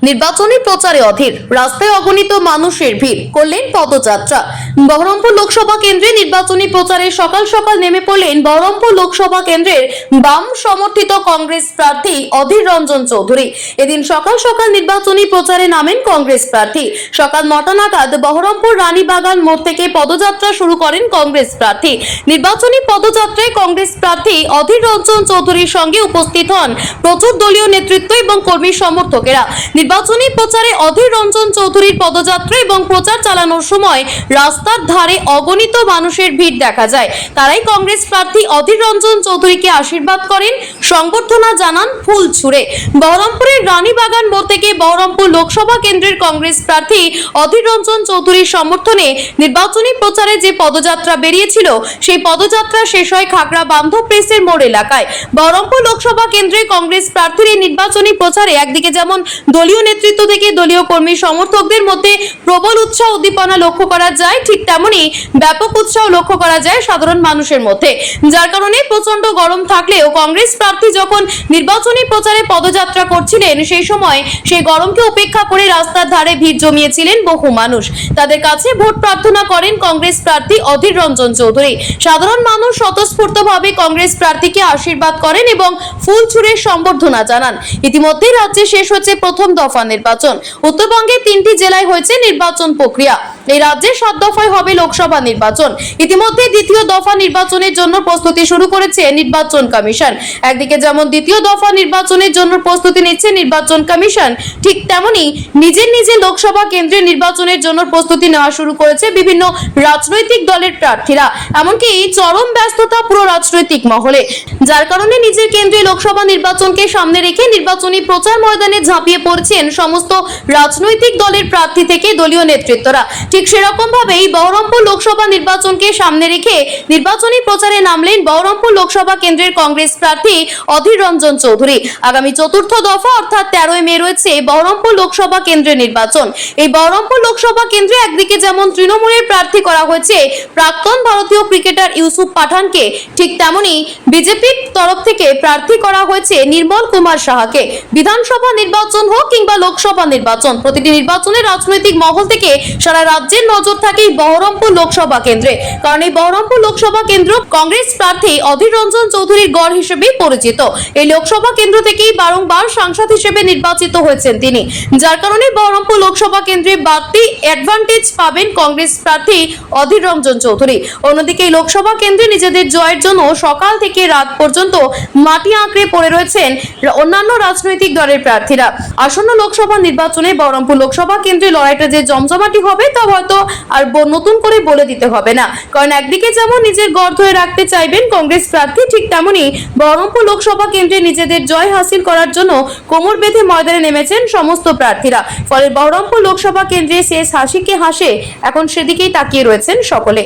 নির্বাচনী প্রচারে অধীর, রাস্তায় অগণিত মানুষের ভিড়, করলেন পদযাত্রা। বহরমপুর লোকসভা কেন্দ্রে নির্বাচনী প্রচারে সকাল সকাল নেমে পড়লেন বহরমপুর লোকসভা কেন্দ্রের বাম সমর্থিত কংগ্রেস প্রার্থী অধীর রঞ্জন চৌধুরী। এদিন সকাল সকাল নির্বাচনী প্রচারে নামেন কংগ্রেস প্রার্থী। সকাল 9টা নাগাদ বহরমপুর রানীবাগান মোড় থেকে পদযাত্রা শুরু করেন কংগ্রেস প্রার্থী। নির্বাচনী পদযাত্রায় কংগ্রেস প্রার্থী অধীর রঞ্জন চৌধুরীর সঙ্গে উপস্থিত হন প্রচুর দলীয় নেতৃত্ব এবং কর্মী সমর্থকেরা। নির্বাচনী প্রচারে অধীর রঞ্জন চৌধুরীর পদযাত্রা এবং প্রচার চালানোর সময় রাস্তার ধারে অগণিত মানুষের ভিড় দেখা যায়। তারাই কংগ্রেস প্রার্থী অধীর রঞ্জন চৌধুরীকে আশীর্বাদ করেন, সংবর্ধনা জানান ফুল ছুঁড়ে। বহরমপুরের রানীবাগান মোড় থেকে বহরমপুর লোকসভা কেন্দ্রের কংগ্রেস প্রার্থী অধীর রঞ্জন চৌধুরীর সমর্থনে নির্বাচনী প্রচারে যে পদযাত্রা বেরিয়েছিল, সেই পদযাত্রা শেষ হয় খাগড়া বান্ধব প্রেসের মোড় এলাকায়। বহরমপুর লোকসভা কেন্দ্রে কংগ্রেস প্রার্থীর এই নির্বাচনী প্রচারে একদিকে যেমন দলীয় নেতৃত্ব থেকে দলীয় কর্মী সমর্থকদের মধ্যে প্রবল উৎসাহ উদ্দীপনা লক্ষ্য করা যায়, ঠিক তেমনি ব্যাপক উৎসাহ লক্ষ্য করা যায় সাধারণ মানুষের মধ্যে। যার কারণে প্রচন্ড গরম থাকলেও কংগ্রেস প্রার্থী যখন নির্বাচনী প্রচারে পদযাত্রা করছিলেন, সেই সময় সেই গরমকে উপেক্ষা করে রাস্তার ধারে ভিড় জমিয়েছিলেন বহু মানুষ। তাদের কাছে ভোট প্রার্থনা করেন কংগ্রেস প্রার্থী অধীর রঞ্জন চৌধুরী। সাধারণ মানুষ স্বতঃস্ফূর্তভাবে কংগ্রেস প্রার্থীকে আশীর্বাদ করেন এবং ফুল ছুঁড়ে সম্বর্ধনা জানান। ইতিমধ্যে রাজ্যে শেষ হচ্ছে প্রথম দফা নির্বাচন। উত্তরবঙ্গের 3টি জেলায় হয়েছে নির্বাচন প্রক্রিয়া। এই রাজ্যে 7 দফায় হবে লোকসভা নির্বাচন। ইতিমধ্যে দ্বিতীয় দফা নির্বাচনের জন্য প্রস্তুতি শুরু করেছে নির্বাচন কমিশন। একদিকে যেমন দ্বিতীয় দফা নির্বাচনের জন্য প্রস্তুতি নিচ্ছে নির্বাচন কমিশন, ঠিক তেমনি নিজের লোকসভা কেন্দ্রের নির্বাচনের জন্য প্রস্তুতি নেওয়া শুরু করেছে বিভিন্ন রাজনৈতিক দলের প্রার্থীরা। এমনকি চরম ব্যস্ততা পুরো রাজনৈতিক মহলে, যার কারণে নিজের কেন্দ্রে লোকসভা নির্বাচনকে সামনে রেখে নির্বাচনী প্রচার ময়দানে ঝাঁপিয়ে পড়ছেন সমস্ত রাজনৈতিক দলের প্রার্থী থেকে দলীয় নেতৃত্বরা। ঠিক সেরকম ভাবেই বহরমপুর লোকসভা নির্বাচনকে সামনে রেখে নির্বাচনী প্রচারে নামলেন বহরমপুর লোকসভা কেন্দ্রের কংগ্রেস প্রার্থী অধীর রঞ্জন চৌধুরী। আগামী চতুর্থ দফা অর্থাৎ 13 মে রয়েছে বহরমপুর লোকসভা কেন্দ্রের নির্বাচন। এই বহরমপুর লোকসভা কেন্দ্রে একদিকে যেমন তৃণমূলের প্রার্থী করা হয়েছে প্রাক্তন ভারতীয় ক্রিকেটার ইউসুফ পাঠানকে, ঠিক তেমনি বিজেপির তরফ থেকে প্রার্থী করা হয়েছে নির্মল কুমার সাহাকে। বিধানসভা নির্বাচন হোক কিংবা লোকসভা নির্বাচন, প্রতিটি নির্বাচনের রাজনৈতিক মহল থেকে সারা রাজ্যের নজর থাকে বহরমপুর লোকসভা কেন্দ্রে। কারণ এই বহরমপুর লোকসভা কেন্দ্র কংগ্রেস প্রার্থী অধীর রঞ্জন চৌধুরীর গড় হিসেবে পরিচিত। এই লোকসভা কেন্দ্র থেকেই বারংবার সাংসদ হিসেবে নির্বাচিত হয়েছেন তিনি। যার কারণে বহরমপুর লোকসভা কেন্দ্রে বাড়তি অ্যাডভান্টেজ পাবেন কংগ্রেস প্রার্থী অধীর রঞ্জন চৌধুরী। অন্যদিকে এই লোকসভা কেন্দ্রে নিজেদের জয়ের জন্য সকাল থেকে রাত পর্যন্ত মাটি আঁকড়ে পড়ে রয়েছেন অন্যান্য রাজনৈতিক দলের প্রার্থীরা। আসন্ন লোকসভা নির্বাচনে বহরমপুর লোকসভা কেন্দ্রে লড়াইটা যে জমজমাটি হবে তা হয়তো আর নতুন করে বলে দিতে হবে না। কারণ একদিকে যেমন নিজের গড় ধরে রাখতে চাইবেন কংগ্রেস প্রার্থী, ঠিক তেমনি বহরমপুর লোকসভা কেন্দ্রে নিজেদের জয় হাসিল করার জন্য কোমর বেঁধে ময়দানে নেমেছেন সমস্ত প্রার্থীরা। ফলে বহরমপুর লোকসভা কেন্দ্রে শেষ হাসিকে হাসে এখন সেদিকেই তাকিয়ে রয়েছেন সকলে।